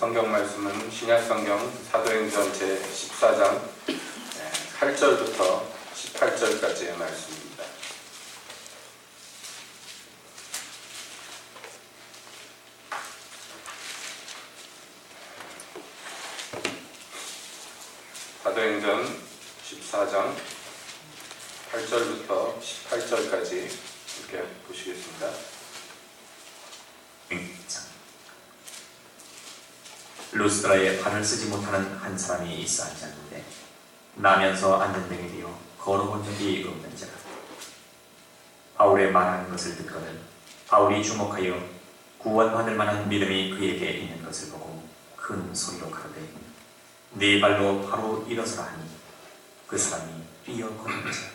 성경 말씀은 신약성경 사도행전 제14장 8절부터 18절까지의 말씀입니다. 사도행전 14장 8절부터 18절까지 함께 보시겠습니다. 루스드라에 발을 쓰지 못하는 한 사람이 있어 앉았는데 나면서 앉은 데 되어 걸어본 적이 없는 자라. 바울의 말하는 것을 듣거든 바울이 주목하여 구원받을 만한 믿음이 그에게 있는 것을 보고 큰 소리로 가로되 네 발로 바로 일어서라 하니 그 사람이 뛰어 걸었지.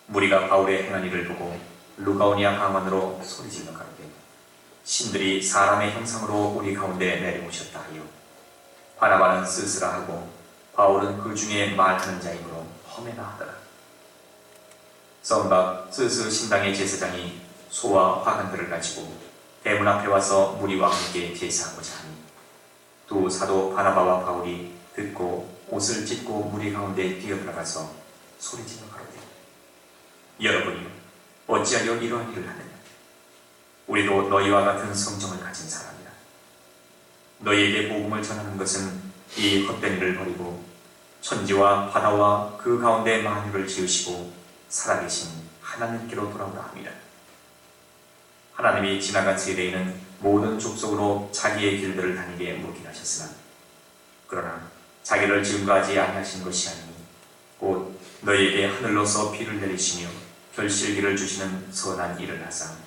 무리가 바울의 행한 일을 보고 루가오니아 강원으로 소리질러 가로되 신들이 사람의 형상으로 우리 가운데 내려오셨다 하여 바나바는 스스라 하고 바울은 그 중에 말하는 자이므로 험해라 하더라. 썸박 스스 신당의 제사장이 소와 화관들을 가지고 대문 앞에 와서 무리와 함께 제사하고자 하니 두 사도 바나바와 바울이 듣고 옷을 찢고 무리 가운데 뛰어들어가서 소리지며 가로되 여러분이 어찌하여 이러한 일을 하느냐. 우리도 너희와 같은 성정을 가진 사람이라. 너희에게 복음을 전하는 것은 이 헛된 일을 버리고 천지와 바다와 그 가운데 만유를 지으시고 살아계신 하나님께로 돌아오라 합니다. 하나님이 지나간 세대에는 모든 족속으로 자기의 길들을 다니게 묻긴 하셨으나 그러나 자기를 증거하지 아니하신 것이 아니니 곧 너희에게 하늘로서 비를 내리시며 결실기를 주시는 선한 일을 하사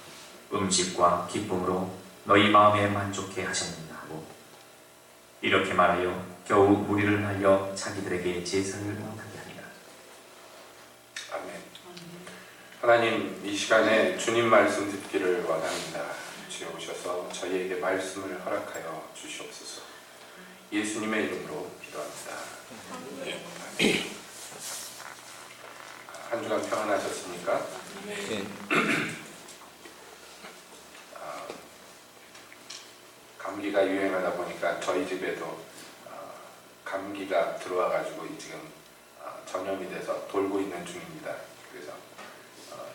음식과 기쁨으로 너희 마음에 만족해 하셨는가 하고 이렇게 말하여 겨우 무리를 날려 자기들에게 제사를 못하게 하니라. 아멘. 하나님, 이 시간에 주님 말씀 듣기를 원합니다. 주여 오셔서 저희에게 말씀을 허락하여 주시옵소서. 예수님의 이름으로 기도합니다. 한 주간 평안하셨습니까? 네. 감기가 유행하다 보니까 저희 집에도 감기가 들어와가지고 지금 전염이 돼서 돌고 있는 중입니다. 그래서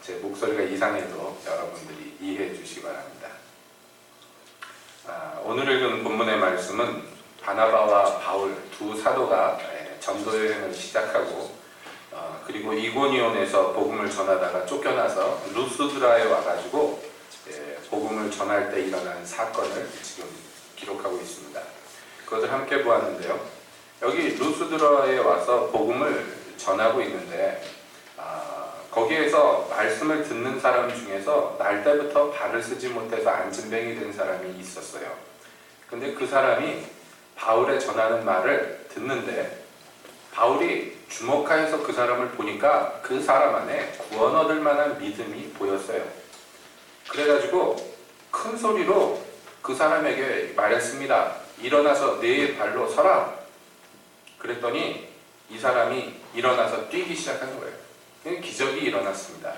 제 목소리가 이상해도 여러분들이 이해해 주시기 바랍니다. 오늘 읽은 본문의 말씀은 바나바와 바울 두 사도가 전도 여행을 시작하고 그리고 이고니온에서 복음을 전하다가 쫓겨나서 루스드라에 와가지고 복음을 전할 때 일어난 사건을 지금 기록하고 있습니다. 그것을 함께 보았는데요. 여기 루스드라에 와서 복음을 전하고 있는데 거기에서 말씀을 듣는 사람 중에서 날 때부터 발을 쓰지 못해서 안진뱅이 된 사람이 있었어요. 근데 그 사람이 바울의 전하는 말을 듣는데 바울이 주목하여서 그 사람을 보니까 그 사람 안에 구원 얻을 만한 믿음이 보였어요. 그래가지고 큰 소리로 그 사람에게 말했습니다. 일어나서 네 발로 서라. 그랬더니 이 사람이 일어나서 뛰기 시작한 거예요. 기적이 일어났습니다.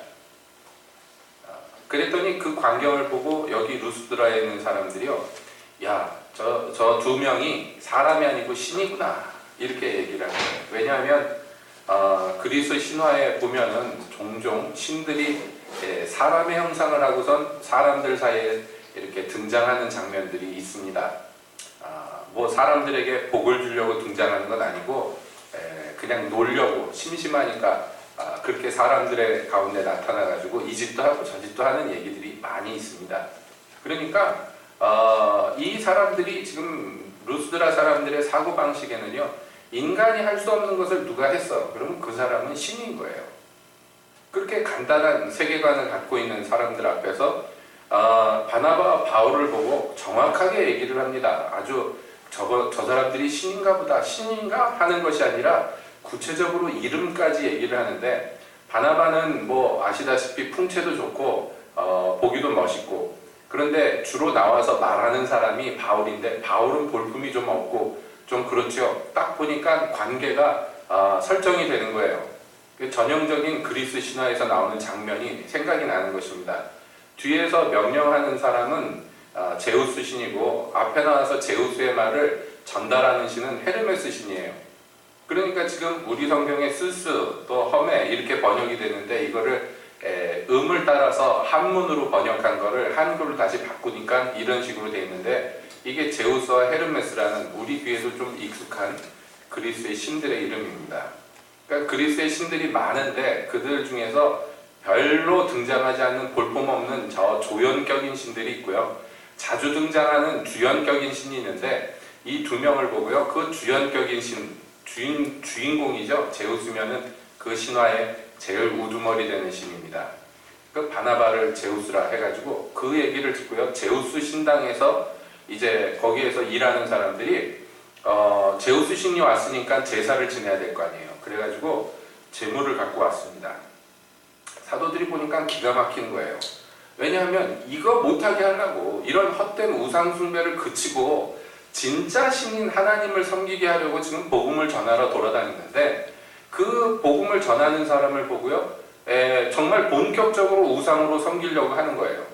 그랬더니 그 광경을 보고 여기 루스드라에 있는 사람들이요, 야, 저 두 명이 사람이 아니고 신이구나, 이렇게 얘기를 하는 거예요. 왜냐하면 그리스 신화에 보면은 종종 신들이 사람의 형상을 하고선 사람들 사이에 이렇게 등장하는 장면들이 있습니다. 뭐 사람들에게 복을 주려고 등장하는 건 아니고 그냥 놀려고 심심하니까 그렇게 사람들의 가운데 나타나가지고 이 짓도 하고 저 짓도 하는 얘기들이 많이 있습니다. 그러니까 이 사람들이 지금 루스드라 사람들의 사고방식에는요, 인간이 할 수 없는 것을 누가 했어? 그러면 그 사람은 신인 거예요. 그렇게 간단한 세계관을 갖고 있는 사람들 앞에서 바나바와 바울을 보고 정확하게 얘기를 합니다. 아주 저 사람들이 신인가 보다, 신인가 하는 것이 아니라 구체적으로 이름까지 얘기를 하는데, 바나바는 뭐 아시다시피 풍채도 좋고 보기도 멋있고, 그런데 주로 나와서 말하는 사람이 바울인데 바울은 볼품이 좀 없고 좀 그렇죠. 딱 보니까 관계가 설정이 되는 거예요. 전형적인 그리스 신화에서 나오는 장면이 생각이 나는 것입니다. 뒤에서 명령하는 사람은 제우스 신이고, 앞에 나와서 제우스의 말을 전달하는 신은 헤르메스 신이에요. 그러니까 지금 우리 성경에 스스 또 험에 이렇게 번역이 되는데, 이거를 음을 따라서 한문으로 번역한 거를 한글로 다시 바꾸니까 이런 식으로 되어 있는데, 이게 제우스와 헤르메스라는 우리 귀에도 좀 익숙한 그리스의 신들의 이름입니다. 그러니까 그리스의 신들이 많은데 그들 중에서 별로 등장하지 않는 볼품없는 저 조연격인 신들이 있고요. 자주 등장하는 주연격인 신이 있는데, 이 두 명을 보고요. 그 주연격인 신, 주인공이죠. 제우스면은 그 신화의 제일 우두머리 되는 신입니다. 그 바나바를 제우스라 해가지고 그 얘기를 듣고요. 제우스 신당에서 이제 거기에서 일하는 사람들이 제우스 신이 왔으니까 제사를 지내야 될 거 아니에요. 그래가지고 제물을 갖고 왔습니다. 사도들이 보니까 기가 막히는 거예요. 왜냐하면 이거 못하게 하려고 이런 헛된 우상 숭배를 그치고 진짜 신인 하나님을 섬기게 하려고 지금 복음을 전하러 돌아다니는데, 그 복음을 전하는 사람을 보고요, 정말 본격적으로 우상으로 섬기려고 하는 거예요.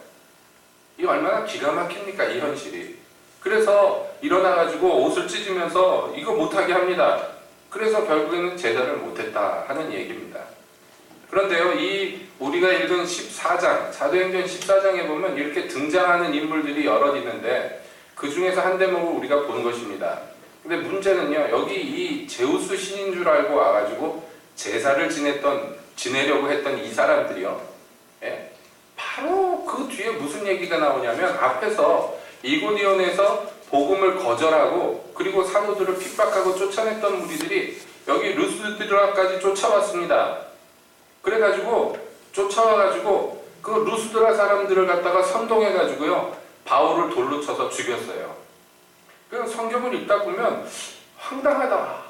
이 얼마나 기가 막힙니까, 이 현실이. 그래서 일어나가지고 옷을 찢으면서 이거 못하게 합니다. 그래서 결국에는 제사를 못했다 하는 얘기입니다. 그런데요, 이 우리가 읽은 14장, 사도행전 14장에 보면 이렇게 등장하는 인물들이 여럿 있는데, 그 중에서 한 대목을 우리가 본 것입니다. 근데 문제는요, 여기 이 제우스 신인 줄 알고 와가지고 제사를 지내려고 했던 이 사람들이요, 바로 그 뒤에 무슨 얘기가 나오냐면, 앞에서 이고니온에서 복음을 거절하고 그리고 사도들을 핍박하고 쫓아냈던 무리들이 여기 루스드라까지 쫓아왔습니다. 그래가지고 쫓아와가지고 그 루스드라 사람들을 갖다가 선동해가지고요, 바울을 돌로 쳐서 죽였어요. 그래서 성경을 읽다 보면 황당하다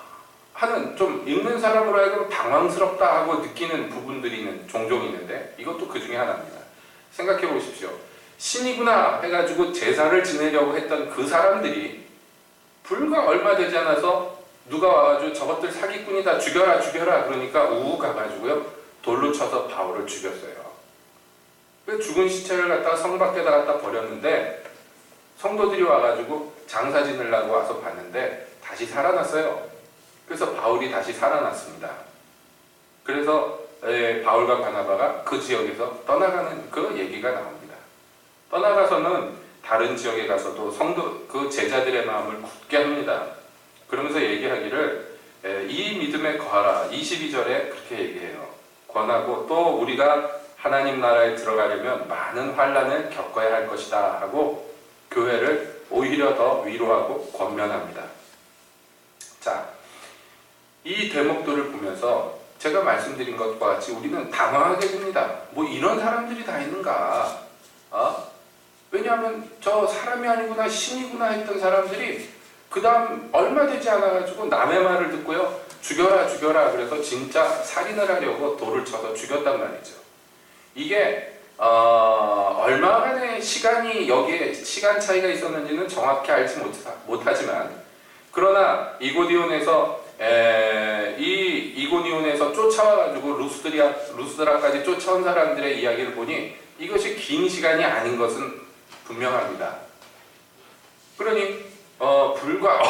하는, 좀 읽는 사람으로 하여금 당황스럽다 하고 느끼는 부분들이 종종 있는데, 이것도 그 중에 하나입니다. 생각해 보십시오. 신이구나 해가지고 제사를 지내려고 했던 그 사람들이 불과 얼마 되지 않아서 누가 와가지고 저것들 사기꾼이다, 죽여라 그러니까 우우 가가지고요, 돌로 쳐서 바울을 죽였어요. 그 죽은 시체를 갖다가 성 밖에다 갖다 버렸는데, 성도들이 와가지고 장사 지내려고 와서 봤는데 다시 살아났어요. 그래서 바울이 다시 살아났습니다. 그래서 바울과 바나바가 그 지역에서 떠나가는 그 얘기가 나옵니다. 떠나가서는 다른 지역에 가서도 그 제자들의 마음을 굳게 합니다. 그러면서 얘기하기를, 이 믿음에 거하라, 22절에 그렇게 얘기해요. 권하고, 또 우리가 하나님 나라에 들어가려면 많은 환난을 겪어야 할 것이다 하고 교회를 오히려 더 위로하고 권면합니다. 자, 이 대목들을 보면서 제가 말씀드린 것과 같이 우리는 당황하게 됩니다. 뭐 이런 사람들이 다 있는가? 왜냐하면 저 사람이 아니구나, 신이구나 했던 사람들이 그 다음 얼마 되지 않아가지고 남의 말을 듣고요, 죽여라 그래서 진짜 살인을 하려고 돌을 쳐서 죽였단 말이죠. 이게 얼마간의 시간이 여기에 시간 차이가 있었는지는 정확히 알지 못하지만, 그러나 이고니온에서 쫓아와가지고 루스드라까지 쫓아온 사람들의 이야기를 보니 이것이 긴 시간이 아닌 것은 분명합니다. 그러니 불과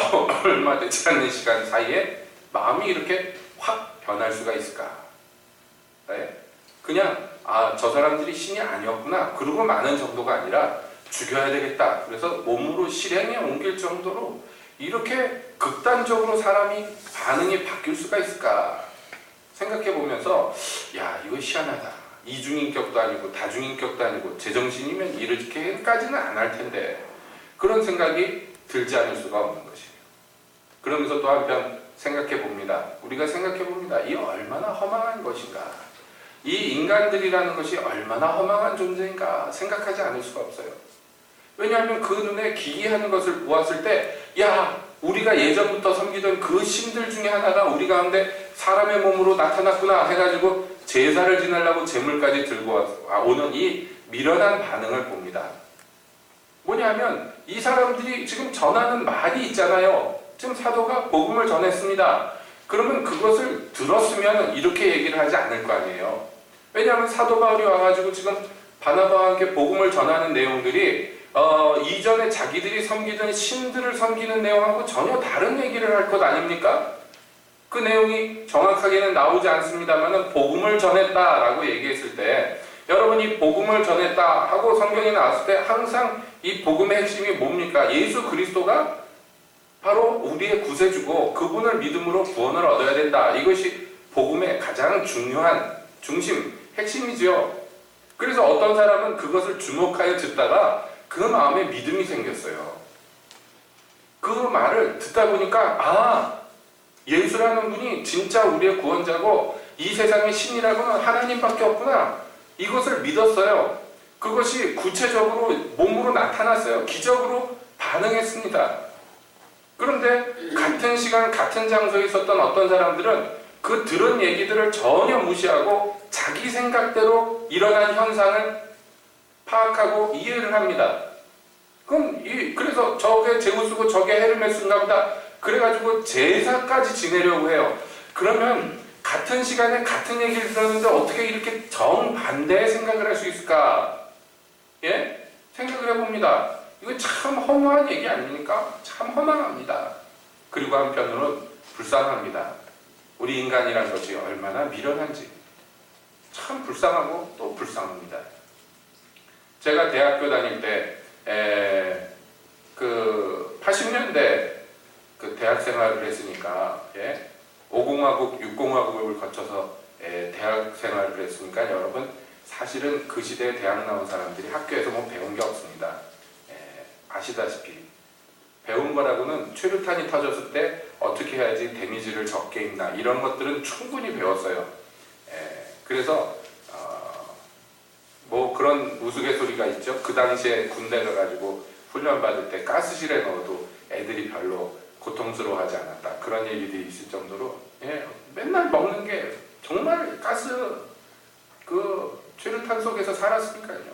얼마 되지 않는 시간 사이에 마음이 이렇게 확 변할 수가 있을까? 그냥 저 사람들이 신이 아니었구나 그러고 마는 정도가 아니라 죽여야 되겠다, 그래서 몸으로 실행에 옮길 정도로 이렇게 극단적으로 사람이 반응이 바뀔 수가 있을까 생각해 보면서, 야, 이거 희한하다. 이중인격도 아니고 다중인격도 아니고 제정신이면 이렇게까지는 안 할 텐데, 그런 생각이 들지 않을 수가 없는 것이에요. 그러면서 또 한편 생각해 봅니다. 우리가 생각해 봅니다. 이 얼마나 허망한 것인가, 이 인간들이라는 것이 얼마나 허망한 존재인가 생각하지 않을 수가 없어요. 왜냐하면 그 눈에 기이하는 것을 보았을 때, 야, 우리가 예전부터 섬기던 그 신들 중에 하나가 우리 가운데 사람의 몸으로 나타났구나 해가지고 제사를 지내려고 제물까지 들고 오는 이 미련한 반응을 봅니다. 뭐냐면 이 사람들이 지금 전하는 말이 있잖아요. 지금 사도가 복음을 전했습니다. 그러면 그것을 들었으면 이렇게 얘기를 하지 않을 거 아니에요. 왜냐하면 사도 바울이 와가지고 지금 바나바와 함께 복음을 전하는 내용들이 이전에 자기들이 섬기던 신들을 섬기는 내용하고 전혀 다른 얘기를 할 것 아닙니까? 그 내용이 정확하게는 나오지 않습니다만 복음을 전했다라고 얘기했을 때 여러분이 복음을 전했다 하고 성경이 나왔을 때 항상 이 복음의 핵심이 뭡니까? 예수 그리스도가 바로 우리의 구세주고 그분을 믿음으로 구원을 얻어야 된다. 이것이 복음의 가장 중요한 중심, 핵심이죠. 그래서 어떤 사람은 그것을 주목하여 듣다가 그 마음에 믿음이 생겼어요. 그 말을 듣다 보니까 예수라는 분이 진짜 우리의 구원자고 이 세상의 신이라고는 하나님밖에 없구나. 이것을 믿었어요. 그것이 구체적으로 몸으로 나타났어요. 기적으로 반응했습니다. 그런데 같은 시간 같은 장소에 있었던 어떤 사람들은 그 들은 얘기들을 전혀 무시하고 자기 생각대로 일어난 현상을 파악하고 이해를 합니다. 그래서 저게 제우스고 저게 헤르메스인가 보다 그래가지고 제사까지 지내려고 해요. 그러면 같은 시간에 같은 얘기를 들었는데 어떻게 이렇게 정반대의 생각을 할 수 있을까? 예? 생각을 해봅니다. 이거 참 허무한 얘기 아닙니까? 참 허망합니다. 그리고 한편으로는 불쌍합니다. 우리 인간이란 것이 얼마나 미련한지 참 불쌍하고 또 불쌍합니다. 제가 대학교 다닐 때 그 80년대 그 대학 생활을 했으니까 5공화국, 6공화국을 거쳐서 대학 생활을 했으니까 여러분 사실은 그 시대에 대학 나온 사람들이 학교에서 뭐 배운 게 없습니다. 아시다시피 배운 거라고는 최루탄이 터졌을 때 어떻게 해야지 데미지를 적게 입나 이런 것들은 충분히 배웠어요. 그래서 뭐 그런 우스갯소리가 있죠. 그 당시에 군대 가가지고 훈련 받을 때 가스실에 넣어도 애들이 별로 고통스러워하지 않았다. 그런 얘기들이 있을 정도로 맨날 먹는 게 정말 가스 그 최루탄 속에서 살았으니까요.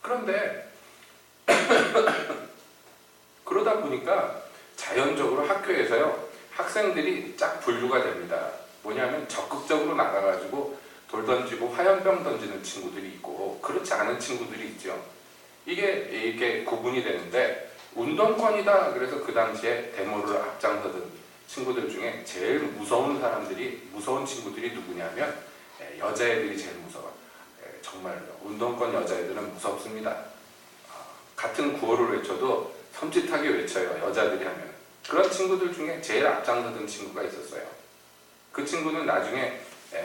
그런데 그러다 보니까 자연적으로 학교에서요 학생들이 짝 분류가 됩니다. 뭐냐면 적극적으로 나가가지고 돌 던지고 화염병 던지는 친구들이 있고 그렇지 않은 친구들이 있죠. 이게 구분이 되는데 운동권이다. 그래서 그 당시에 데모를 앞장서던 친구들 중에 제일 무서운 친구들이 누구냐면 여자애들이 제일 무서워. 정말로 운동권 여자애들은 무섭습니다. 같은 구호를 외쳐도 섬찟하게 외쳐요. 여자들이 하면. 그런 친구들 중에 제일 앞장서던 친구가 있었어요. 그 친구는 나중에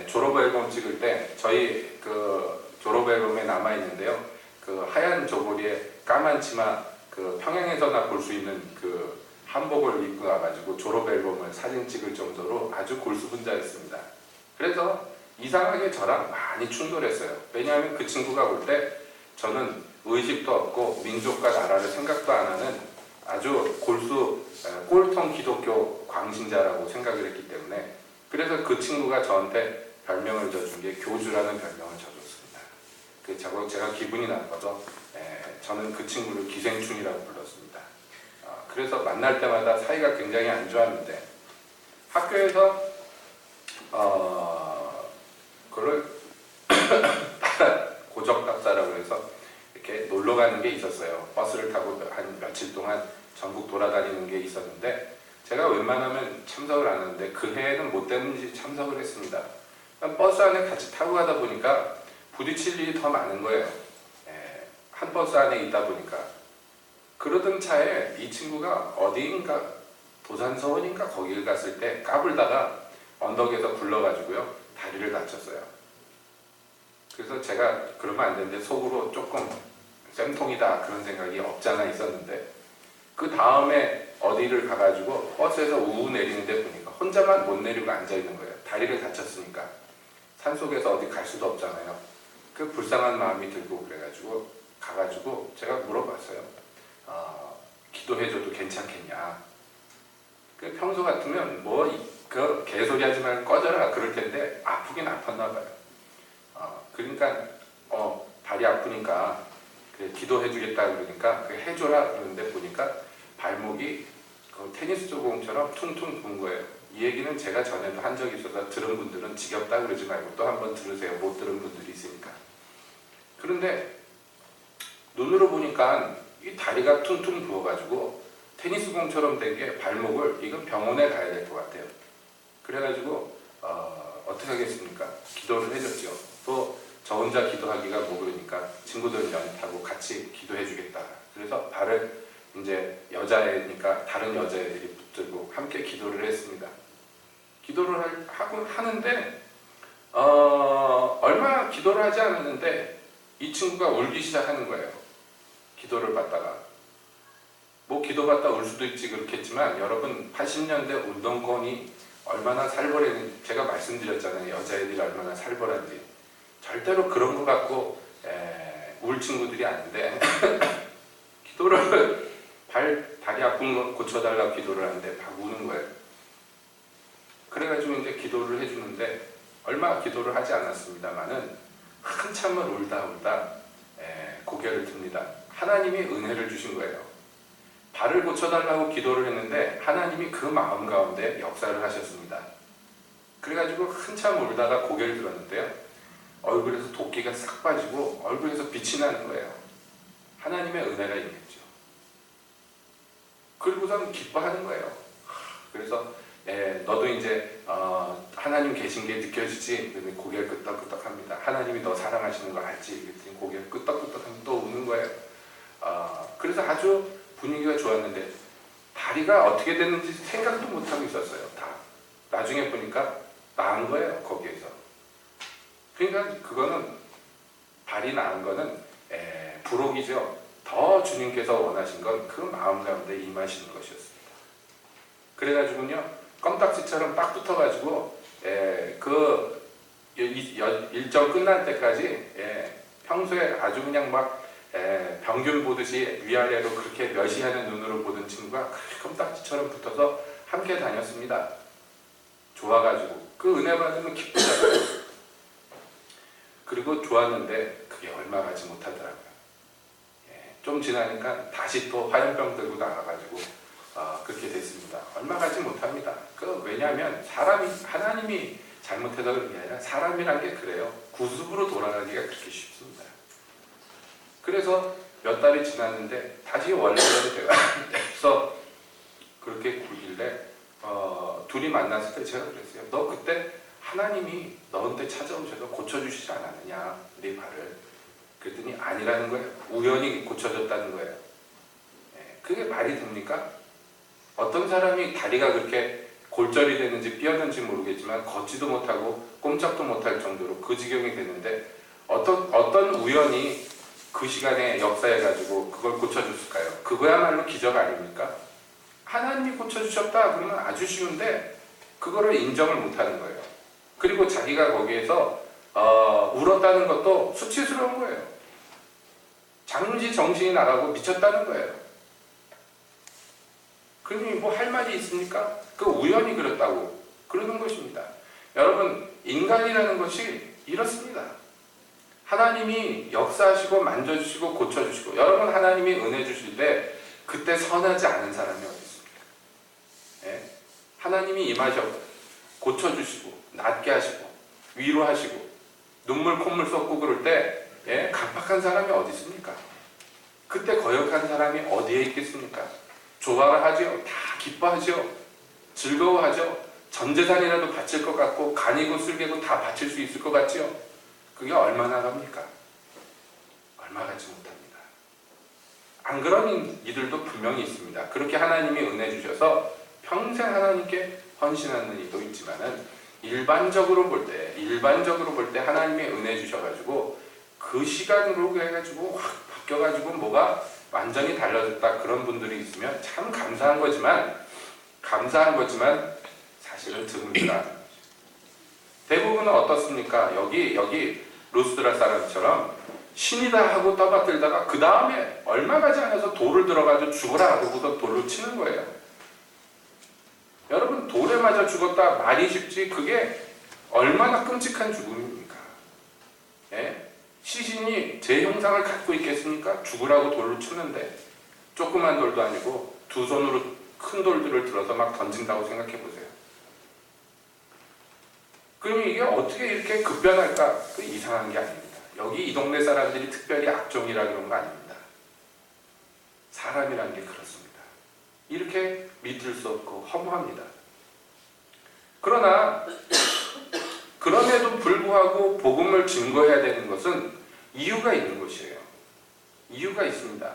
졸업 앨범 찍을 때 저희 그 졸업 앨범에 남아 있는데요. 그 하얀 저고리에 까만 치마 그 평양에서나 볼 수 있는 그 한복을 입고 나가지고 졸업 앨범을 사진 찍을 정도로 아주 골수분자였습니다. 그래서 이상하게 저랑 많이 충돌했어요. 왜냐하면 그 친구가 올 때 저는 의식도 없고 민족과 나라를 생각도 안 하는 아주 골수 꼴통 기독교 광신자라고 생각을 했기 때문에 그래서 그 친구가 저한테 별명을 져준 게 교주라는 별명을 져줬습니다. 제가 기분이 나빠서 저는 그 친구를 기생충이라고 불렀습니다. 그래서 만날 때마다 사이가 굉장히 안 좋았는데 학교에서 그걸 고적답사라고 해서 이렇게 놀러 가는 게 있었어요. 버스를 타고 한 며칠 동안 전국 돌아다니는 게 있었는데 제가 웬만하면 참석을 안 하는데 그 해에는 뭐 때문인지 참석을 했습니다. 버스 안에 같이 타고 가다 보니까 부딪힐 일이 더 많은 거예요. 한 버스 안에 있다 보니까 그러던 차에 이 친구가 어디인가 도산서원인가 거기를 갔을 때 까불다가 언덕에서 굴러가지고요 다리를 다쳤어요. 그래서 제가 그러면 안 되는데 속으로 조금 쌤통이다 그런 생각이 없잖아 있었는데 그 다음에 어디를 가가지고 버스에서 우우 내리는데 보니까 혼자만 못 내리고 앉아있는 거예요. 다리를 다쳤으니까 산속에서 어디 갈 수도 없잖아요. 그 불쌍한 마음이 들고 그래가지고 가가지고 제가 물어봤어요. 기도해줘도 괜찮겠냐. 그 평소 같으면 그 개소리 하지 말고 꺼져라 그럴 텐데 아프긴 아팠나 봐요. 그러니까 발이 아프니까 기도해주겠다 그러니까 해줘라 그러는데 보니까 발목이 그 테니스 조공처럼 퉁퉁 분 거예요. 이 얘기는 제가 전에도 한 적이 있어서 들은 분들은 지겹다 그러지 말고 또 한번 들으세요. 못 들은 분들이 있으니까. 그런데 눈으로 보니까 이 다리가 퉁퉁 부어가지고 테니스공처럼 된 게 발목을 이건 병원에 가야 될 것 같아요. 그래가지고 어떻게 하겠습니까? 기도를 해줬죠. 또 저 혼자 기도하기가 뭐 그러니까 친구들 연락하고 같이 기도해 주겠다. 그래서 발을 이제 여자애니까 다른 여자애들이 붙들고 함께 기도를 했습니다. 기도를 하는데 얼마 기도를 하지 않았는데 이 친구가 울기 시작하는 거예요. 기도를 받다가 뭐 기도 받다 울 수도 있지 그렇겠지만 여러분 80년대 운동권이 얼마나 살벌했는지 제가 말씀드렸잖아요. 여자애들이 얼마나 살벌한지. 절대로 그런 거 갖고 울 친구들이 아닌데 기도를 다리 아픈 거 고쳐달라고 기도를 하는데 막 우는 거예요. 그래가지고 이제 기도를 해주는데 얼마 기도를 하지 않았습니다만은 한참을 울다 고개를 듭니다. 하나님이 은혜를 주신 거예요. 발을 고쳐달라고 기도를 했는데 하나님이 그 마음 가운데 역사를 하셨습니다. 그래가지고 한참 울다가 고개를 들었는데요. 얼굴에서 도끼가 싹 빠지고 얼굴에서 빛이 나는 거예요. 하나님의 은혜가 임했죠. 그리고선 기뻐하는 거예요. 그래서 너도 이제 하나님 계신 게 느껴지지? 고개를 끄덕끄덕합니다. 하나님이 너 사랑하시는 거 알지? 그랬더니 고개를 끄덕끄덕하면 또 우는 거예요. 그래서 아주 분위기가 좋았는데 다리가 어떻게 됐는지 생각도 못하고 있었어요. 다. 나중에 보니까 나은 거예요. 거기에서. 그러니까 그거는 발이 나은 거는 부록이죠. 더 주님께서 원하신 건 그 마음 가운데 임하시는 것이었습니다. 그래가지고요 껌딱지처럼 딱 붙어가지고 그 일정 끝날 때까지 평소에 아주 그냥 막 병균 보듯이 위아래로 그렇게 멸시하는 눈으로 보던 친구가 껌딱지처럼 붙어서 함께 다녔습니다. 좋아가지고 그 은혜 받으면 기쁘잖아요. 그리고 좋았는데 그게 얼마 가지 못하더라고요. 좀 지나니까 다시 또 화염병 들고 나가가지고 그렇게 됐습니다. 얼마 가지 못합니다. 왜냐하면 하나님이 잘못해서 그런 게 아니라 사람이란 게 그래요. 구습으로 돌아가기가 그렇게 쉽습니다. 그래서 몇 달이 지났는데 다시 원래대로 제가 그래서 그렇게 굴길래 둘이 만났을 때 제가 그랬어요. 너 그때 하나님이 너한테 찾아오셔서 고쳐주시지 않았느냐 네 발을. 그랬더니 아니라는 거예요. 우연히 고쳐졌다는 거예요. 그게 말이 됩니까? 어떤 사람이 다리가 그렇게 골절이 됐는지 삐었는지 모르겠지만 걷지도 못하고 꼼짝도 못할 정도로 그 지경이 됐는데 어떤 우연이 그 시간에 역사해가지고 그걸 고쳐줬을까요? 그거야말로 기적 아닙니까? 하나님이 고쳐주셨다 그러면 아주 쉬운데 그거를 인정을 못하는 거예요. 그리고 자기가 거기에서 울었다는 것도 수치스러운 거예요. 잠시 정신이 나가고 미쳤다는 거예요. 그러니 뭐 할 말이 있습니까? 그 우연히 그렇다고 그러는 것입니다. 여러분 인간이라는 것이 이렇습니다. 하나님이 역사하시고 만져주시고 고쳐주시고 여러분 하나님이 은혜 주실 때 그때 선하지 않은 사람이 어디 있습니까? 하나님이 임하셔서 고쳐주시고 낫게 하시고 위로하시고 눈물 콧물 쏟고 그럴 때 강박한 사람이 어디 있습니까? 그때 거역한 사람이 어디에 있겠습니까? 좋아하죠. 다 기뻐하죠. 즐거워하죠. 전 재산이라도 바칠 것 같고 간이고 쓸개고 다 바칠 수 있을 것 같죠. 그게 얼마나 갑니까? 얼마 가지 못합니다. 안 그런 이들도 분명히 있습니다. 그렇게 하나님이 은혜 주셔서 평생 하나님께 헌신하는 이도 있지만은 일반적으로 볼 때 하나님의 은혜 주셔가지고 그 시간으로 해가지고 확 바뀌어가지고 뭐가 완전히 달라졌다 그런 분들이 있으면 참 감사한 거지만 사실은 드물더라. 대부분은 어떻습니까? 여기 루스드라 사람처럼 신이다 하고 떠받들다가 그 다음에 얼마 가지 않아서 돌을 들어가지고 죽어라 하고서 돌로 치는 거예요. 여러분 돌에 맞아 죽었다 말이 쉽지 그게 얼마나 끔찍한 죽음입니까? 시신이 제 형상을 갖고 있겠습니까? 죽으라고 돌로 치는데 조그만 돌도 아니고 두 손으로 큰 돌들을 들어서 막 던진다고 생각해 보세요. 그럼 이게 어떻게 이렇게 급변할까? 그 이상한 게 아닙니다. 여기 이 동네 사람들이 특별히 악종이라 그런 거 아닙니다. 사람이란 게 그렇습니다. 이렇게 믿을 수 없고 허무합니다. 그러나 그럼에도 불구하고 복음을 증거해야 되는 것은 이유가 있는 것이에요. 이유가 있습니다.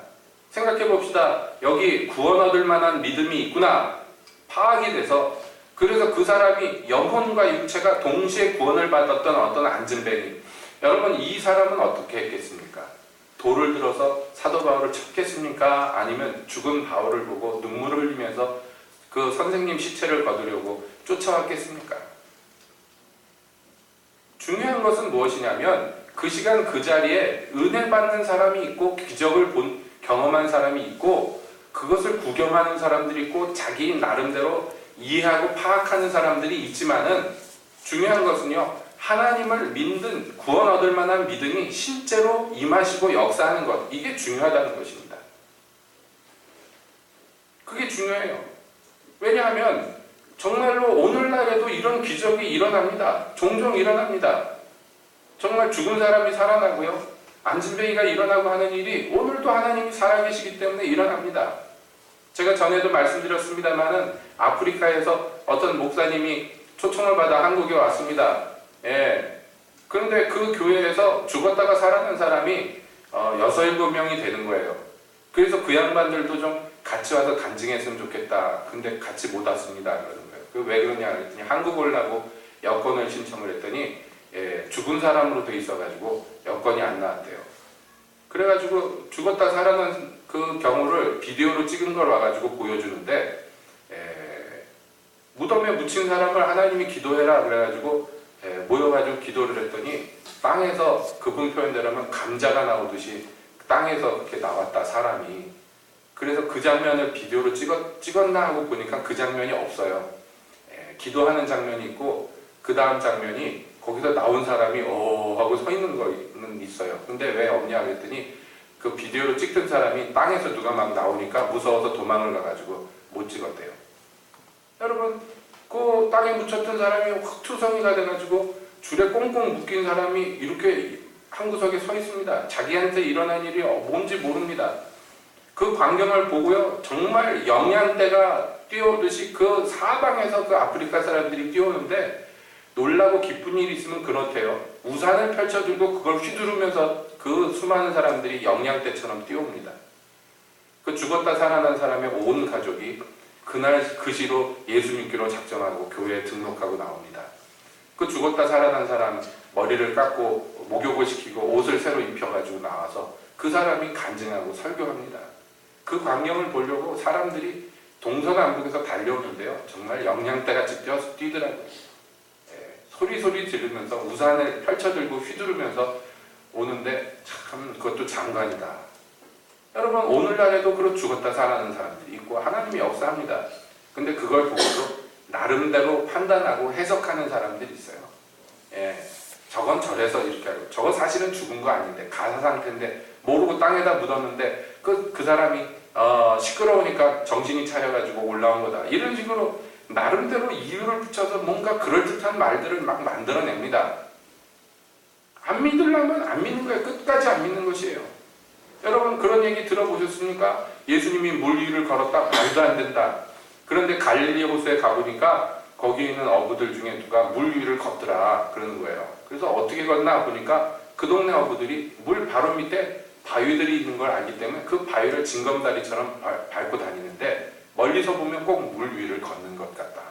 생각해 봅시다. 여기 구원 얻을 만한 믿음이 있구나 파악이 돼서, 그래서 그 사람이 영혼과 육체가 동시에 구원을 받았던 어떤 안진뱅이, 여러분 이 사람은 어떻게 했겠습니까? 돌을 들어서 사도 바울을 쳤겠습니까? 아니면 죽은 바울을 보고 눈물을 흘리면서 그 선생님 시체를 거두려고 쫓아왔겠습니까? 중요한 것은 무엇이냐면 그 시간 그 자리에 은혜 받는 사람이 있고 기적을 경험한 사람이 있고 그것을 구경하는 사람들이 있고 자기 나름대로 이해하고 파악하는 사람들이 있지만은, 중요한 것은요, 하나님을 믿는 구원 얻을 만한 믿음이 실제로 임하시고 역사하는 것, 이게 중요하다는 것입니다. 그게 중요해요. 왜냐하면 정말로 오늘날에도 이런 기적이 일어납니다. 종종 일어납니다. 정말 죽은 사람이 살아나고요, 안진뱅이가 일어나고 하는 일이 오늘도 하나님이 살아계시기 때문에 일어납니다. 제가 전에도 말씀드렸습니다마는 아프리카에서 어떤 목사님이 초청을 받아 한국에 왔습니다. 예. 그런데 그 교회에서 죽었다가 살아난 사람이 6, 7명이 되는 거예요. 그래서 그 양반들도 좀 같이 와서 간증했으면 좋겠다. 근데 같이 못 왔습니다. 그러는 거예요. 왜 그러냐 그랬더니 한국 오려고 여권을 신청을 했더니 죽은 사람으로 돼 있어가지고 여권이 안 나왔대요. 그래가지고 죽었다 살아난 그 경우를 비디오로 찍은 걸 와가지고 보여주는데, 무덤에 묻힌 사람을 하나님이 기도해라 그래가지고 모여가지고 기도를 했더니 땅에서, 그분 표현대로면 감자가 나오듯이 땅에서 그렇게 나왔다 사람이. 그래서 그 장면을 비디오로 찍었나 하고 보니까 그 장면이 없어요. 기도하는 장면이 있고 그 다음 장면이 거기서 나온 사람이 하고 서 있는 거는 있어요. 근데 왜 없냐 그랬더니 그 비디오로 찍던 사람이 땅에서 누가 막 나오니까 무서워서 도망을 가가지고 못 찍었대요. 여러분, 그 땅에 묻혔던 사람이 흙투성이가 돼가지고 줄에 꽁꽁 묶인 사람이 이렇게 한 구석에 서 있습니다. 자기한테 일어난 일이 뭔지 모릅니다. 그 광경을 보고요, 정말 영양대가 뛰어오듯이 그 사방에서 그 아프리카 사람들이 뛰어오는데, 놀라고 기쁜 일이 있으면 그렇대요. 우산을 펼쳐들고 그걸 휘두르면서 그 수많은 사람들이 영양대처럼 뛰어옵니다. 그 죽었다 살아난 사람의 온 가족이 그날 그 시로 예수 믿기로 작정하고 교회에 등록하고 나옵니다. 그 죽었다 살아난 사람 머리를 깎고 목욕을 시키고 옷을 새로 입혀가지고 나와서 그 사람이 간증하고 설교합니다. 그 광경을 보려고 사람들이 동서남북에서 달려오는데요, 정말 영양대같이 뛰더라고요. 소리 지르면서 우산을 펼쳐들고 휘두르면서 오는데, 참 그것도 장관이다. 여러분, 오늘날에도 그런 죽었다 살아나는 사람들이 있고 하나님이 역사합니다. 근데 그걸 보고도 나름대로 판단하고 해석하는 사람들이 있어요. 저건 저래서 이렇게 하고, 저건 사실은 죽은 거 아닌데, 가사 상태인데 모르고 땅에다 묻었는데 그 사람이 시끄러우니까 정신이 차려가지고 올라온 거다. 이런 식으로 나름대로 이유를 붙여서 뭔가 그럴듯한 말들을 막 만들어냅니다. 안 믿으려면 안 믿는 거예요. 끝까지 안 믿는 것이에요. 여러분, 그런 얘기 들어보셨습니까? 예수님이 물 위를 걸었다. 말도 안 된다. 그런데 갈릴리 호수에 가보니까 거기 있는 어부들 중에 누가 물 위를 걷더라 그러는 거예요. 그래서 어떻게 걷나 보니까 그 동네 어부들이 물 바로 밑에 바위들이 있는 걸 알기 때문에 그 바위를 징검다리처럼 밟고 다니는데, 멀리서 보면 꼭 물 위를 걷는 것 같다.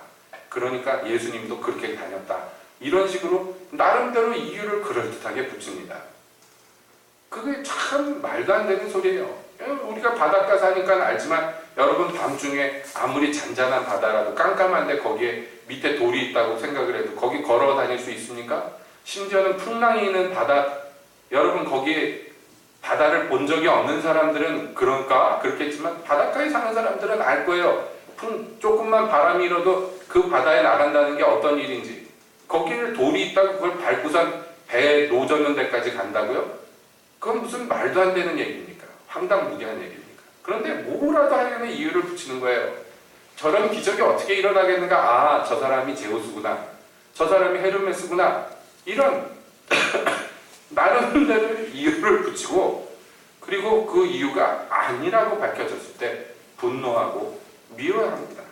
그러니까 예수님도 그렇게 다녔다. 이런 식으로 나름대로 이유를 그럴듯하게 붙입니다. 그게 참 말도 안 되는 소리예요. 우리가 바닷가 사니까 알지만, 여러분 밤중에 아무리 잔잔한 바다라도 깜깜한데 거기에 밑에 돌이 있다고 생각을 해도 거기 걸어 다닐 수 있습니까? 심지어는 풍랑이 있는 바다, 여러분 거기에 바다를 본 적이 없는 사람들은 그렇겠지만 바닷가에 사는 사람들은 알 거예요. 조금만 바람이 일어도 그 바다에 나간다는 게 어떤 일인지. 거기를 돌이 있다고 그걸 밟고선 배에 노젓는 데까지 간다고요? 그건 무슨 말도 안 되는 얘기입니까? 황당무계한 얘기입니까? 그런데 뭐라도 하려는 이유를 붙이는 거예요. 저런 기적이 어떻게 일어나겠는가? 저 사람이 제우스구나. 저 사람이 헤르메스구나. 이런 나름대로 이유를 붙이고 그리고 그 이유가 아니라고 밝혀졌을 때 분노하고 미워합니다.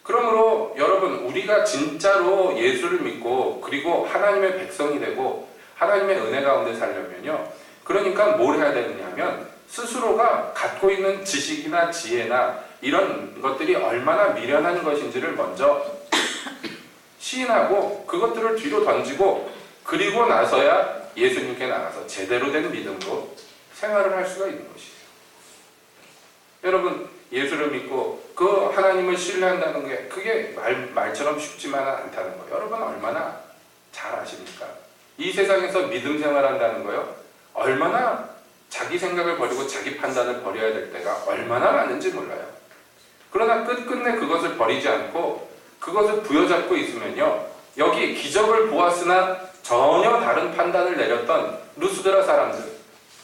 그러므로 여러분, 우리가 진짜로 예수를 믿고 그리고 하나님의 백성이 되고 하나님의 은혜 가운데 살려면요, 그러니까 뭘 해야 되느냐 하면 스스로가 갖고 있는 지식이나 지혜나 이런 것들이 얼마나 미련한 것인지를 먼저 시인하고 그것들을 뒤로 던지고 그리고 나서야 예수님께 나가서 제대로 된 믿음으로 생활을 할 수가 있는 것이에요. 여러분, 예수를 믿고 그 하나님을 신뢰한다는 게 그게 말처럼 쉽지만은 않다는 거예요. 여러분 얼마나 잘 아십니까? 이 세상에서 믿음 생활한다는 거요, 얼마나 자기 생각을 버리고 자기 판단을 버려야 될 때가 얼마나 많은지 몰라요. 그러나 끝끝내 그것을 버리지 않고 그것을 부여잡고 있으면요, 여기 기적을 보았으나 전혀 다른 판단을 내렸던 루스드라 사람들,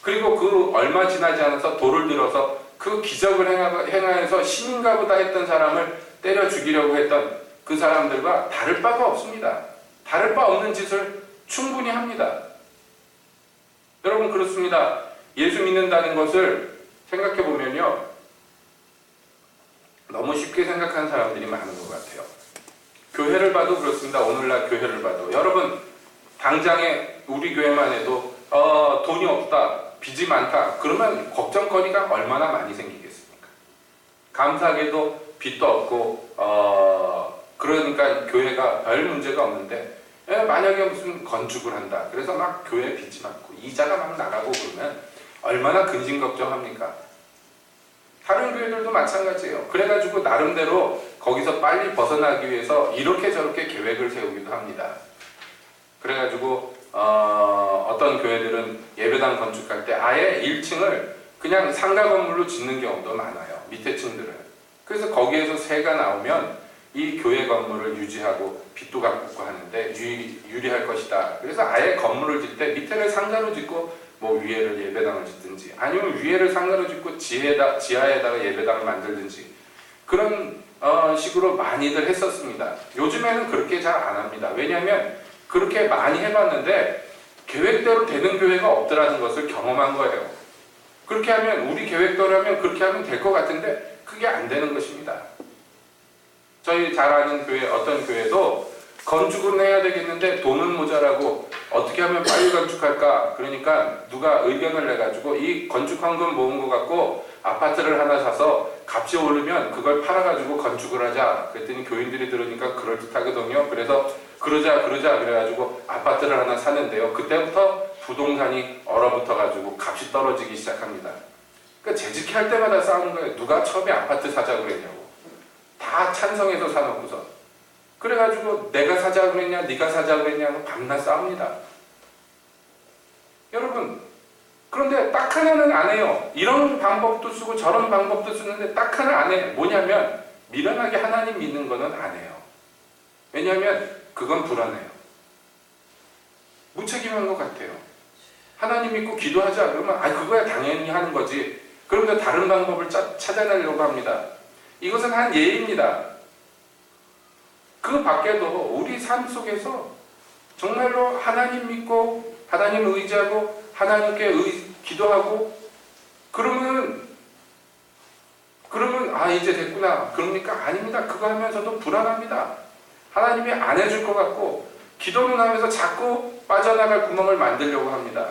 그리고 그 얼마 지나지 않아서 돌을 들어서 그 기적을 행하여서 신인가 보다 했던 사람을 때려 죽이려고 했던 그 사람들과 다를 바가 없습니다. 다를 바 없는 짓을 충분히 합니다. 여러분, 그렇습니다. 예수 믿는다는 것을 생각해 보면요, 너무 쉽게 생각하는 사람들이 많은 것 같아요. 교회를 봐도 그렇습니다. 오늘날 교회를 봐도 여러분, 당장에 우리 교회만 해도 돈이 없다, 빚이 많다, 그러면 걱정거리가 얼마나 많이 생기겠습니까? 감사하게도 빚도 없고 그러니까 교회가 별 문제가 없는데, 만약에 무슨 건축을 한다, 그래서 막 교회 빚이 많고 이자가 막 나가고 그러면 얼마나 근심 걱정합니까? 다른 교회들도 마찬가지예요. 그래가지고 나름대로 거기서 빨리 벗어나기 위해서 이렇게 저렇게 계획을 세우기도 합니다. 그래가지고 어떤 교회들은 예배당 건축할 때 아예 1층을 그냥 상가 건물로 짓는 경우도 많아요. 밑에 층들은. 그래서 거기에서 세가 나오면 이 교회 건물을 유지하고 빚도 갚고 하는데 유리할 것이다. 그래서 아예 건물을 짓 때 밑에를 상가로 짓고 뭐 위에를 예배당을 짓든지, 아니면 위에를 상가로 짓고 지하에다가 예배당을 만들든지, 그런 식으로 많이들 했었습니다. 요즘에는 그렇게 잘 안 합니다. 왜냐하면 그렇게 많이 해봤는데 계획대로 되는 교회가 없더라는 것을 경험한 거예요. 그렇게 하면, 우리 계획대로 하면 그렇게 하면 될 것 같은데 그게 안 되는 것입니다. 저희 잘 아는 교회, 어떤 교회도 건축은 해야 되겠는데 돈은 모자라고 어떻게 하면 빨리 건축할까, 그러니까 누가 의견을 내가지고 이 건축 헌금 모은 거 갖고 아파트를 하나 사서 값이 오르면 그걸 팔아가지고 건축을 하자. 그랬더니 교인들이 들으니까 그럴듯하거든요. 그래서 그러자 그래가지고 아파트를 하나 사는데요, 그때부터 부동산이 얼어붙어가지고 값이 떨어지기 시작합니다. 그러니까 재직할 때마다 싸우는 거예요. 누가 처음에 아파트 사자고 그랬냐고. 다 찬성해서 사놓고서. 그래가지고 내가 사자고 그랬냐, 네가 사자고 그랬냐고 밤낮 싸웁니다. 여러분, 그런데 딱 하나는 안 해요. 이런 방법도 쓰고 저런 방법도 쓰는데 딱 하나 안 해. 뭐냐면 미련하게 하나님 믿는 거는 안 해요. 왜냐하면 그건 불안해요. 무책임한 것 같아요. 하나님 믿고 기도하자 그러면 그거야 당연히 하는 거지. 그러면서 다른 방법을 찾아내려고 합니다. 이것은 한 예입니다. 그 밖에도 우리 삶 속에서 정말로 하나님 믿고 하나님 의지하고 하나님께 기도하고 그러면 이제 됐구나. 그러니까 아닙니다. 그거 하면서도 불안합니다. 하나님이 안 해줄 것 같고 기도는 하면서 자꾸 빠져나갈 구멍을 만들려고 합니다.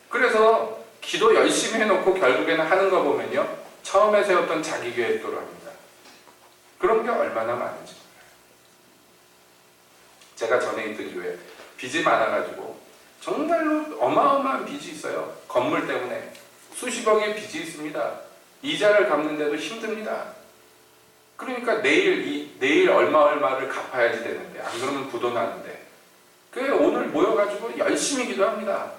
그래서 기도 열심히 해놓고 결국에는 하는 거 보면요, 처음에 세웠던 자기 계획대로 합니다. 그런 게 얼마나 많은지 몰라요. 제가 전에 있던 교회 빚이 많아가지고 정말로 어마어마한 빚이 있어요. 건물 때문에 수십억의 빚이 있습니다. 이자를 갚는데도 힘듭니다. 그러니까 내일 얼마를 갚아야지 되는데, 안 그러면 부도나는데, 오늘 모여가지고 열심히 기도합니다.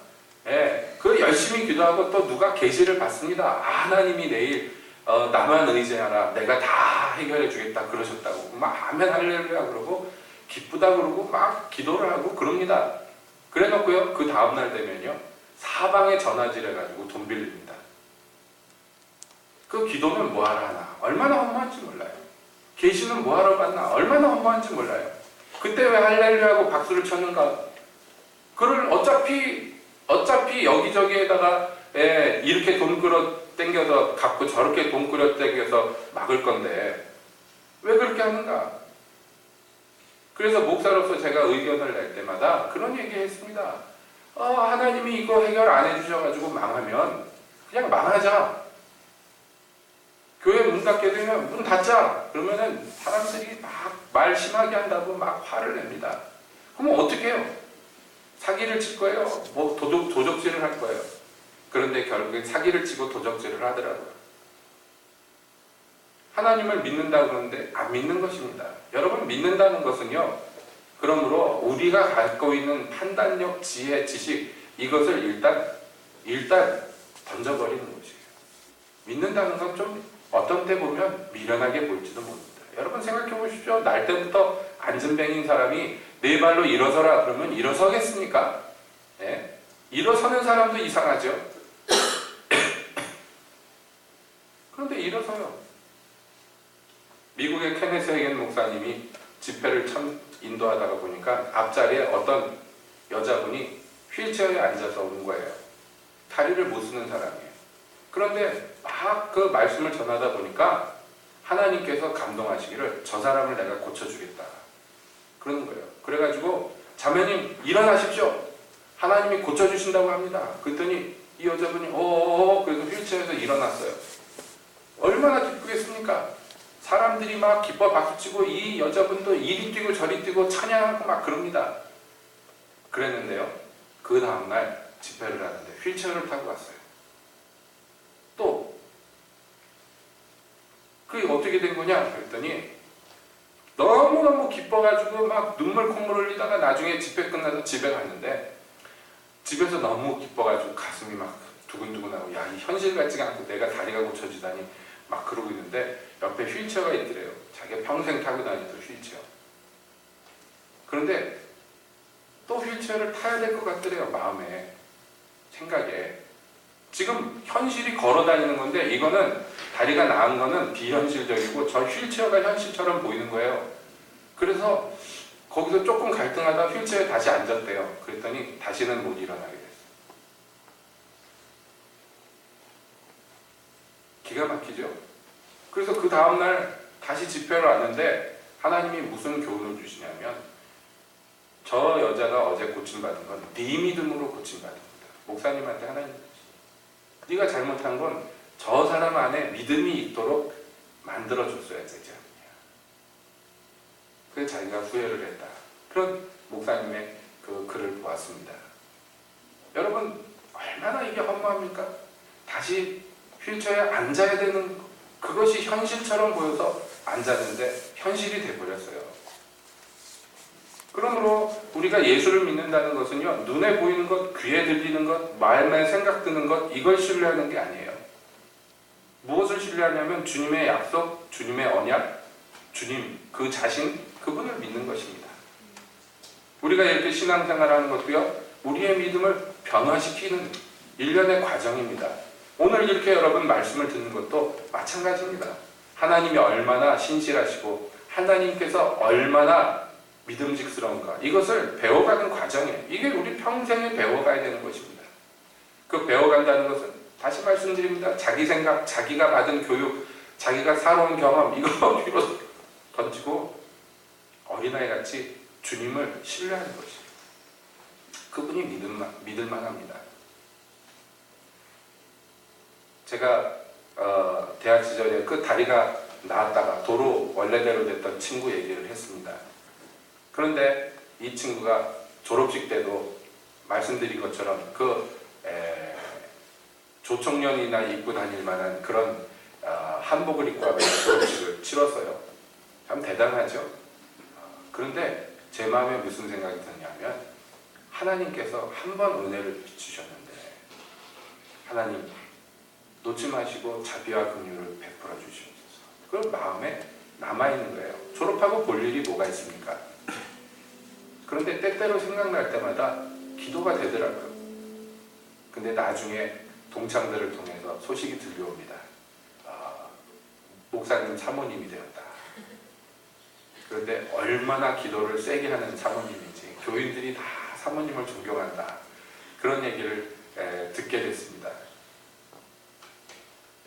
예, 그 열심히 기도하고 또 누가 계시를 받습니다. 하나님이 내일 나만 의지하라, 내가 다 해결해 주겠다 그러셨다고 막 아멘 할렐루야 그러고 기쁘다 그러고 막 기도를 하고 그럽니다. 그래 놓고요, 그 다음날 되면요, 사방에 전화질 해가지고 돈 빌립니다. 그 기도는 뭐하러 하나, 얼마나 허무한지 몰라요. 계시는 뭐하러 받나, 얼마나 허무한지 몰라요. 그때 왜 할렐루야 하고 박수를 쳤는가. 그걸 어차피 어차피 여기저기에다가 이렇게 돈 끌어 당겨서 갚고 저렇게 돈 끌어 당겨서 막을 건데 왜 그렇게 하는가? 그래서 목사로서 제가 의견을 낼 때마다 그런 얘기 했습니다. 하나님이 이거 해결 안 해주셔가지고 망하면 그냥 망하자. 교회 문 닫게 되면 문 닫자. 그러면은 사람들이 막 말 심하게 한다고 막 화를 냅니다. 그럼 어떻게 해요? 사기를 칠 거예요? 뭐 도적질을 할 거예요? 그런데 결국에 사기를 치고 도적질을 하더라고요. 하나님을 믿는다고 그러는데 안 믿는 것입니다. 여러분, 믿는다는 것은요, 그러므로 우리가 갖고 있는 판단력, 지혜, 지식, 이것을 일단 던져버리는 것이에요. 믿는다는 건 좀 어떤 때 보면 미련하게 보일지도 모릅니다. 여러분 생각해 보십시오. 날 때부터 안진뱅인 사람이 네 발로 일어서라 그러면 일어서겠습니까? 예? 일어서는 사람도 이상하죠. 그런데 일어서요. 미국의 케네스 헤겐 목사님이 집회를 참 인도하다가 보니까 앞자리에 어떤 여자분이 휠체어에 앉아서 온 거예요. 다리를 못 쓰는 사람이에요. 그런데 막 그 말씀을 전하다 보니까 하나님께서 감동하시기를 저 사람을 내가 고쳐주겠다. 그러는 거예요. 그래가지고 자매님 일어나십시오. 하나님이 고쳐주신다고 합니다. 그랬더니 이 여자분이 그래서 휠체어에서 일어났어요. 얼마나 기쁘겠습니까? 사람들이 막 기뻐 박수치고 이 여자분도 이리 뛰고 저리 뛰고 찬양하고 막 그럽니다. 그랬는데요. 그 다음날 집회를 하는데 휠체어를 타고 왔어요. 또 그게 어떻게 된 거냐 그랬더니 너무너무 기뻐가지고 막 눈물 콧물 흘리다가 나중에 집회 끝나서 집에 갔는데 집에서 너무 기뻐가지고 가슴이 막 두근두근하고 야, 이 현실 같지가 않고 내가 다리가 고쳐지다니 막 그러고 있는데 옆에 휠체어가 있더래요. 자기가 평생 타고 다니던 휠체어. 그런데 또 휠체어를 타야 될 것 같더래요. 마음에, 생각에. 지금 현실이 걸어 다니는 건데 이거는 다리가 나은 거는 비현실적이고 저 휠체어가 현실처럼 보이는 거예요. 그래서 거기서 조금 갈등하다 휠체어에 다시 앉았대요. 그랬더니 다시는 못 일어나게 됐어요. 기가 막히죠? 그래서 그 다음날 다시 집회를 왔는데 하나님이 무슨 교훈을 주시냐면 저 여자가 어제 고침받은 건 네 믿음으로 고침받은 거다. 목사님한테 하나님 네가 잘못한 건 저 사람 안에 믿음이 있도록 만들어줬어야 되지 않느냐. 그래서 자기가 후회를 했다. 그런 목사님의 그 글을 보았습니다. 여러분 얼마나 이게 허무합니까? 다시 휠체어에 앉아야 되는 그것이 현실처럼 보여서 앉았는데 현실이 돼버렸어요. 그러므로 우리가 예수를 믿는다는 것은요, 눈에 보이는 것, 귀에 들리는 것, 마음에 생각 드는 것, 이걸 신뢰하는 게 아니에요. 무엇을 신뢰하냐면 주님의 약속, 주님의 언약, 주님 그 자신, 그분을 믿는 것입니다. 우리가 이렇게 신앙생활하는 것도요, 우리의 믿음을 변화시키는 일련의 과정입니다. 오늘 이렇게 여러분 말씀을 듣는 것도 마찬가지입니다. 하나님이 얼마나 신실하시고 하나님께서 얼마나 믿음직스러운가, 이것을 배워가는 과정이에요. 이게 우리 평생에 배워가야 되는 것입니다. 그 배워간다는 것은 다시 말씀드립니다. 자기 생각, 자기가 받은 교육, 자기가 살아온 경험, 이거 뒤로 던지고 어린아이같이 주님을 신뢰하는 것이에요. 그분이 믿을만 합니다. 제가 대학 시절에 그 다리가 나았다가 도로 원래대로 됐던 친구 얘기를 했습니다. 그런데 이 친구가 졸업식 때도 말씀드린 것처럼 조청년이나 입고 다닐 만한 그런 한복을 입고 하고 졸업식을 치렀어요. 참 대단하죠. 그런데 제 마음에 무슨 생각이 드냐면 하나님께서 한 번 은혜를 주셨는데 하나님 놓지 마시고 자비와 긍휼을 베풀어 주시옵소서. 그건 마음에 남아있는 거예요. 졸업하고 볼 일이 뭐가 있습니까? 그런데 때때로 생각날 때마다 기도가 되더라고요. 근데 나중에 동창들을 통해서 소식이 들려옵니다. 목사님 사모님이 되었다. 그런데 얼마나 기도를 세게 하는 사모님인지, 교인들이 다 사모님을 존경한다. 그런 얘기를 듣게 됐습니다.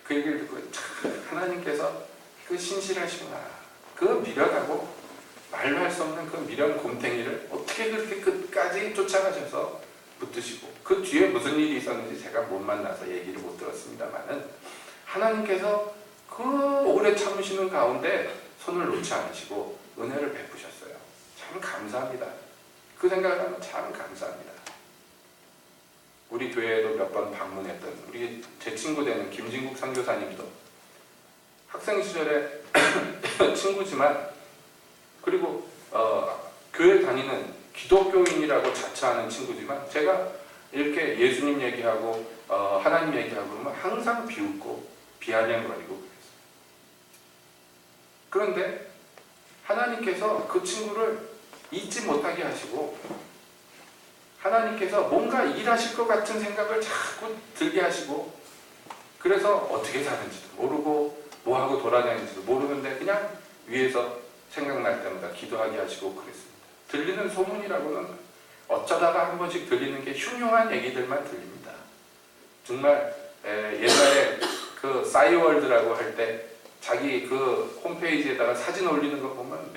그 얘기를 듣고 참 하나님께서 그 신실하시구나. 그 미련하고 말로 할 수 없는 그 미련 곰탱이를 어떻게 그렇게 끝까지 쫓아가셔서 붙드시고, 그 뒤에 무슨 일이 있었는지 제가 못 만나서 얘기를 못 들었습니다만은 하나님께서 그 오래 참으시는 가운데 손을 놓지 않으시고 은혜를 베푸셨어요. 참 감사합니다. 그 생각을 하면 참 감사합니다. 우리 교회에도 몇 번 방문했던 제 친구 되는 김진국 선교사님도 학생 시절에 친구지만, 그리고 교회 다니는 기독교인이라고 자처하는 친구지만, 제가 이렇게 예수님 얘기하고 하나님 얘기하고 그러면 항상 비웃고 비아냥거리고 그랬어요. 그런데 하나님께서 그 친구를 잊지 못하게 하시고, 하나님께서 뭔가 일하실 것 같은 생각을 자꾸 들게 하시고, 그래서 어떻게 사는지도 모르고 뭐하고 돌아다니는지도 모르는데 그냥 위에서 생각날 때마다 기도하게 하시고 그랬습니다. 들리는 소문이라고는 어쩌다가 한 번씩 들리는 게 흉흉한 얘기들만 들립니다. 정말 옛날에 그 싸이월드라고 할 때 자기 그 홈페이지에다가 사진 올리는 거 보면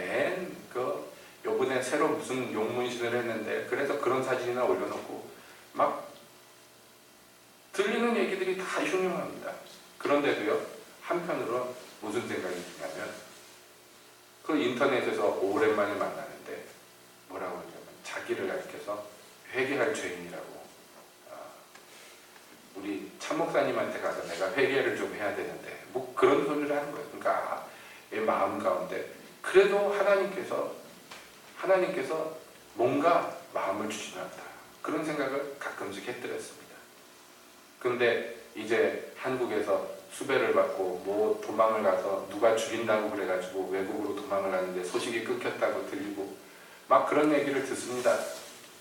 요번에 새로 무슨 용문신을 했는데 그래서 그런 사진이나 올려놓고 막 들리는 얘기들이 다 흉흉합니다. 그런데도요, 한편으로 무슨 생각이 드냐면, 그 인터넷에서 오랜만에 만나는데 뭐라고 하냐면 자기를 가리켜서 회개할 죄인이라고, 우리 참 목사님한테 가서 내가 회개를 좀 해야 되는데 뭐 그런 소리를 하는 거예요. 그러니까 이 마음 가운데 그래도 하나님께서 뭔가 마음을 주시나 보다, 그런 생각을 가끔씩 해드렸습니다. 근데 이제 한국에서 수배를 받고 뭐 도망을 가서 누가 죽인다고 그래가지고 외국으로 도망을 가는데 소식이 끊겼다고 들리고 막 그런 얘기를 듣습니다.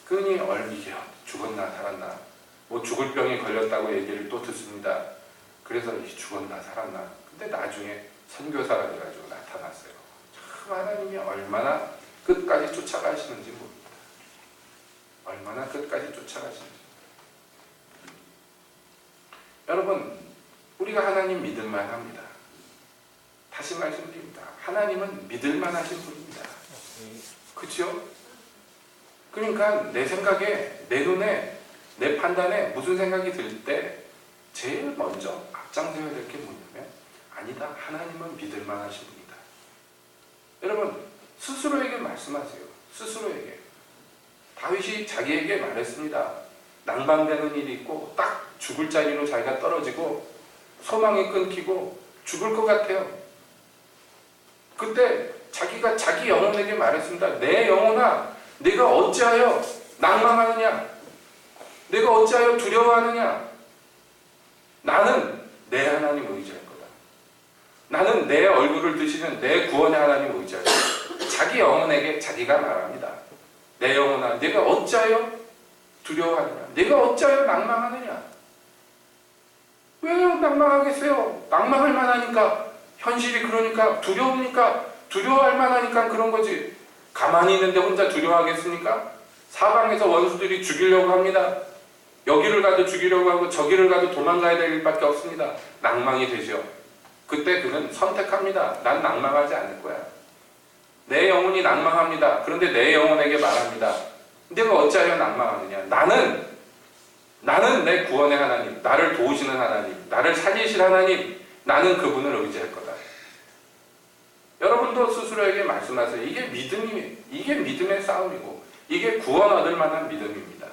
그러니 이게 죽었나 살았나, 뭐 죽을 병에 걸렸다고 얘기를 또 듣습니다. 그래서 죽었나 살았나. 근데 나중에 선교사가 돼가지고 나타났어요. 참 하나님이 얼마나 끝까지 쫓아가시는지 모릅니다. 얼마나 끝까지 쫓아가시는지. 여러분, 우리가 하나님 믿을만 합니다. 다시 말씀드립니다. 하나님은 믿을만 하신 분입니다. 그렇죠? 그러니까 내 생각에, 내 눈에, 내 판단에 무슨 생각이 들 때 제일 먼저 앞장서야 될 게 뭐냐면, 아니다, 하나님은 믿을만 하신 분이다. 여러분, 스스로에게 말씀하세요. 스스로에게. 다윗이 자기에게 말했습니다. 낭망되는 일이 있고 딱 죽을 자리로 자기가 떨어지고 소망이 끊기고 죽을 것 같아요. 그때 자기가 자기 영혼에게 말했습니다. 내 영혼아, 네가 어찌하여 낭망하느냐? 네가 어찌하여 두려워하느냐? 나는 내 하나님 의지할 거다. 나는 내 얼굴을 드시는 내 구원의 하나님 의지할 거다. 자기 영혼에게 자기가 말합니다. 내 영혼아, 네가 어찌하여 두려워하느냐? 네가 어찌하여 낭망하느냐? 왜 낭망하겠어요? 낭망할 만하니까, 현실이 그러니까, 두려우니까, 두려워할 만하니까 그런 거지. 가만히 있는데 혼자 두려워하겠습니까? 사방에서 원수들이 죽이려고 합니다. 여기를 가도 죽이려고 하고 저기를 가도 도망가야 될 일밖에 없습니다. 낭망이 되죠. 그때 그는 선택합니다. 난 낭망하지 않을 거야. 내 영혼이 낭망합니다. 그런데 내 영혼에게 말합니다. 내가 어찌하여 낭망하느냐? 나는 내 구원의 하나님, 나를 도우시는 하나님, 나를 살리실 하나님, 나는 그분을 의지할 거다. 여러분도 스스로에게 말씀하세요. 이게 믿음의 싸움이고, 이게 구원 얻을 만한 믿음입니다.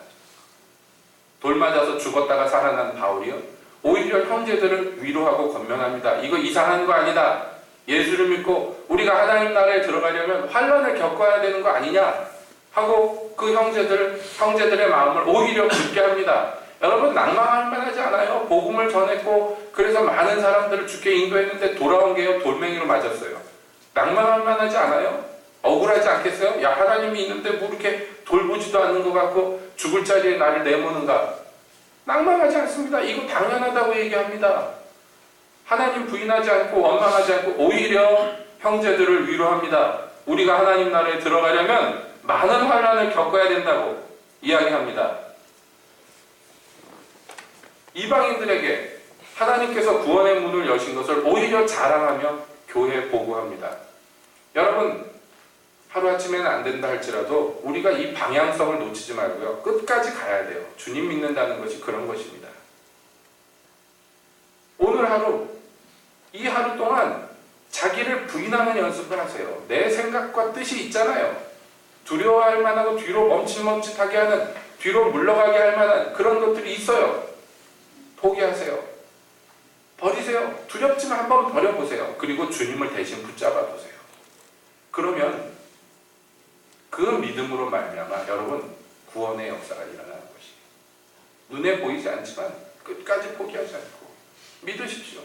돌 맞아서 죽었다가 살아난 바울이요, 오히려 형제들을 위로하고 권면합니다. 이거 이상한 거 아니다. 예수를 믿고 우리가 하나님 나라에 들어가려면 환난을 겪어야 되는 거 아니냐 하고 그 형제들의 마음을 오히려 굳게 합니다. 여러분, 낭망할 만하지 않아요? 복음을 전했고 그래서 많은 사람들을 주께 인도했는데 돌아온 게요, 돌멩이로 맞았어요. 낭망할 만하지 않아요? 억울하지 않겠어요? 야, 하나님이 있는데 뭐 이렇게 돌보지도 않는 것 같고 죽을 자리에 나를 내모는가? 낭망하지 않습니다. 이거 당연하다고 얘기합니다. 하나님 부인하지 않고 원망하지 않고 오히려 형제들을 위로합니다. 우리가 하나님 나라에 들어가려면 많은 환난을 겪어야 된다고 이야기합니다. 이방인들에게 하나님께서 구원의 문을 여신 것을 오히려 자랑하며 교회에 보고합니다. 여러분, 하루아침에는 안 된다 할지라도 우리가 이 방향성을 놓치지 말고요. 끝까지 가야 돼요. 주님 믿는다는 것이 그런 것입니다. 오늘 하루, 이 하루 동안 자기를 부인하는 연습을 하세요. 내 생각과 뜻이 있잖아요. 두려워할 만하고 뒤로 멈칫멈칫하게 하는, 뒤로 물러가게 할 만한 그런 것들이 있어요. 포기하세요. 버리세요. 두렵지만 한번 버려보세요. 그리고 주님을 대신 붙잡아 보세요. 그러면 그 믿음으로 말미암아 여러분 구원의 역사가 일어나는 것이에요. 눈에 보이지 않지만 끝까지 포기하지 않고 믿으십시오.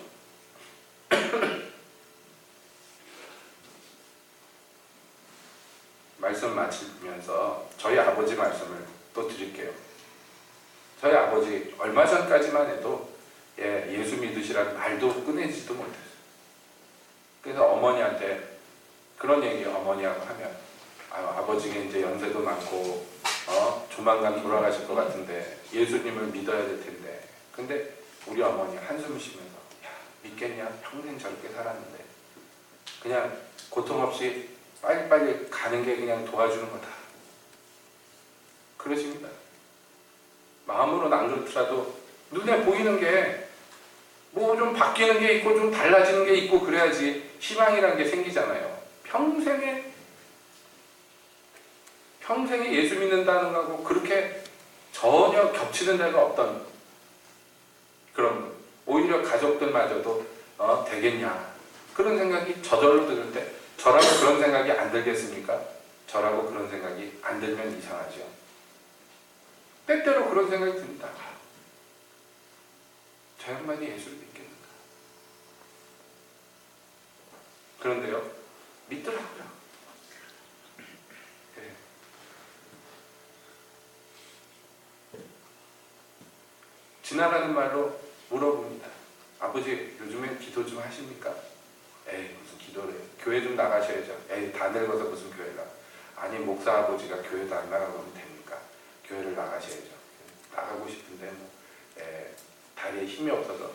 말씀 마치면서 저희 아버지 말씀을 또 드릴게요. 저희 아버지 얼마 전까지만 해도 예수 믿으시라는 말도 꺼내지도 못했어요. 그래서 어머니한테 그런 얘기 어머니하고 하면 아버지가 이제 연세도 많고 조만간 돌아가실 것 같은데 예수님을 믿어야 될 텐데, 근데 우리 어머니 한숨을 쉬면서 야, 믿겠냐? 평생 저렇게 살았는데 그냥 고통 없이 빨리빨리 가는 게 그냥 도와주는 거다. 그러십니다. 마음으로는 안 그렇더라도 눈에 보이는 게 뭐 좀 바뀌는 게 있고 좀 달라지는 게 있고 그래야지 희망이라는 게 생기잖아요. 평생에 예수 믿는다는 거하고 그렇게 전혀 겹치는 데가 없던 그런 분. 오히려 가족들마저도 되겠냐 그런 생각이 저절로 들 때 저라고 그런 생각이 안 들겠습니까? 저라고 그런 생각이 안 들면 이상하죠. 때때로 그런 생각이 듭니다. 저 양반이 예수를 믿겠는가? 그런데요, 믿더라고요. 네. 지나가는 말로 물어봅니다. 아버지 요즘엔 기도 좀 하십니까? 에이 무슨 기도를 해요. 교회 좀 나가셔야죠. 에이 다 늙어서 무슨 교회를 나가. 아니 목사 아버지가 교회도 안 나가고 하면 됩니까? 교회를 나가셔야죠. 나가고 싶은데 다리에 힘이 없어서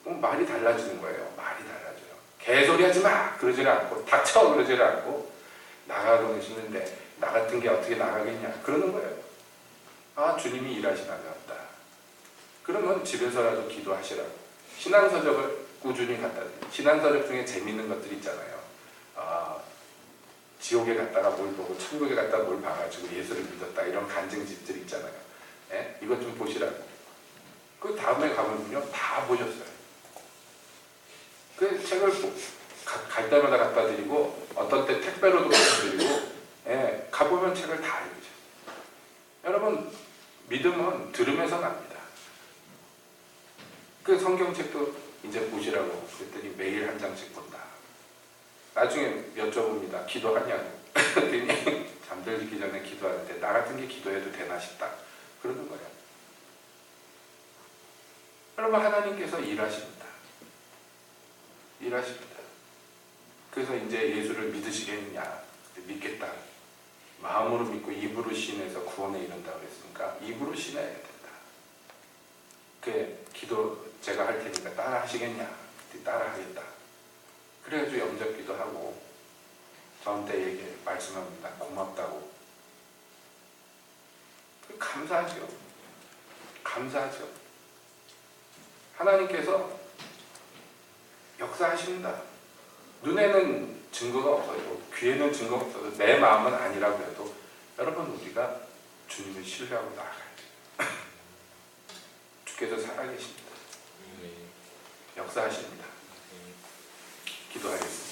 말이 달라지는 거예요. 말이 달라져요. 개소리 하지 마! 그러지를 않고 닥쳐! 그러지를 않고 나가고는 싶는데 나 같은 게 어떻게 나가겠냐 그러는 거예요. 아 주님이 일하시나 보다. 그러면 집에서라도 기도하시라고 신앙서적을 꾸준히 갖다 드려요. 신앙서적 중에 재밌는 것들이 있잖아요. 지옥에 갔다가 뭘 보고 천국에 갔다가 뭘 봐가지고 예수를 믿었다 이런 간증집들 있잖아요. 예? 이것 좀 보시라고. 그 다음에 가보면요 다 보셨어요. 그 책을 갈 때마다 갖다 드리고 어떤 때 택배로도 갖다 드리고 가보면 책을 다 읽으셨어요. 여러분 믿음은 들으면서 납니다. 그 성경책도 이제 보시라고 그랬더니 매일 한 장씩 본다. 나중에 여쭤봅니다. 기도하냐고. 그랬더니 잠들기 전에 기도하는데 나 같은 게 기도해도 되나 싶다. 그러는 거예요. 여러분 하나님께서 일하십니다. 일하십니다. 그래서 이제 예수를 믿으시겠느냐? 믿겠다. 마음으로 믿고 입으로 신해서 구원에 이른다고 그랬으니까 입으로 신해야 된다. 그 기도 제가 할 테니까 따라 하시겠냐? 따라 하겠다. 그래가지고 영접기도 하고 저한테 말씀합니다. 고맙다고. 감사하죠. 감사하죠. 하나님께서 역사하십니다. 눈에는 증거가 없어요. 귀에는 증거가 없어도 내 마음은 아니라고 해도 여러분 우리가 주님을 신뢰하고 나아가야 돼요. 주께서 살아계십니다. 역사하십니다. 기도하겠습니다.